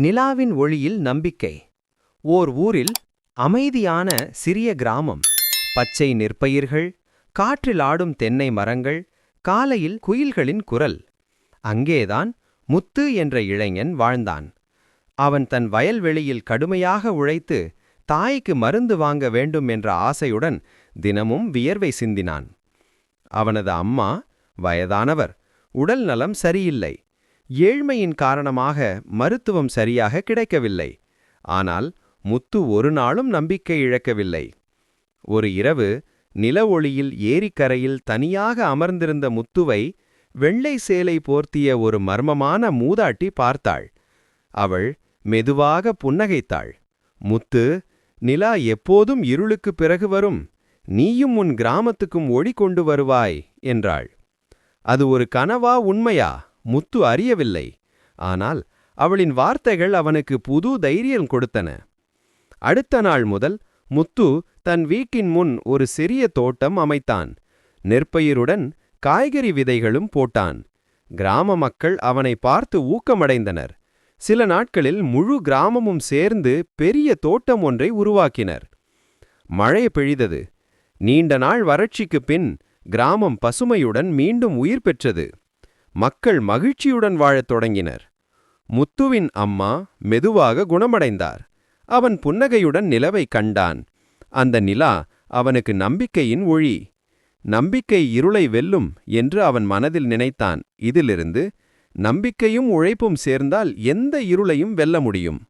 நிலாவின் ஒளியில் நம்பிக்கை. ஓர் ஊரில் அமைதியான சிறிய கிராமம். பச்சை நெற்பயிர்கள், காற்றில் ஆடும் தென்னை மரங்கள், காலையில் குயில்களின் குரல். அங்கேதான் முத்து என்ற இளைஞன் வாழ்ந்தான். அவன் தன் வயல்வெளியில் கடுமையாக உழைத்து தாய்க்கு மருந்து வாங்க வேண்டும் என்ற ஆசையுடன் தினமும் வியர்வை சிந்தினான். அவனது அம்மா வயதானவர், உடல் நலம் சரியில்லை. ஏழ்மையின் காரணமாக மருத்துவம் சரியாக கிடைக்கவில்லை. ஆனால் முத்து ஒரு நாளும் நம்பிக்கை இழக்கவில்லை. ஒரு இரவு நில ஒளியில் ஏரிக்கரையில் தனியாக அமர்ந்திருந்த முத்துவை வெள்ளை சேலை போர்த்திய ஒரு மர்மமான மூதாட்டி பார்த்தாள். அவள் மெதுவாக புன்னகைத்தாள். முத்து, நிலா எப்போதும் இருளுக்குப் பிறகு வரும். நீயும் உன் கிராமத்துக்கும் ஒளி கொண்டு வருவாய் என்றாள். அது ஒரு கனவா உண்மையா? முத்து அறியவில்லை. ஆனால் அவளின் வார்த்தைகள் அவனுக்கு புது தைரியம் கொடுத்தன. அடுத்த நாள் முதல் முத்து தன் வீட்டின் முன் ஒரு சிறிய தோட்டம் அமைத்தான். நெற்பயிருடன் காய்கறி விதைகளும் போட்டான். கிராம மக்கள் அவனை பார்த்து ஊக்கமடைந்தனர். சில நாட்களில் முழு கிராமமும் சேர்ந்து பெரிய தோட்டம் ஒன்றை உருவாக்கினர். மழை பெய்தது. நீண்ட நாள் வறட்சிக்குப் பின் கிராமம் பசுமையுடன் மீண்டும் உயிர் பெற்றது. மக்கள் மகிழ்ச்சியுடன் வாழத் தொடங்கினர். முத்துவின் அம்மா மெதுவாக குணமடைந்தார். அவன் புன்னகையுடன் நிலவை கண்டான். அந்த நிலா அவனுக்கு நம்பிக்கையின் ஒளி. நம்பிக்கை இருளை வெல்லும் என்று அவன் மனதில் நினைத்தான். இதிலிருந்து நம்பிக்கையும் உழைப்பும் சேர்ந்தால் எந்த இருளையும் வெல்ல முடியும்.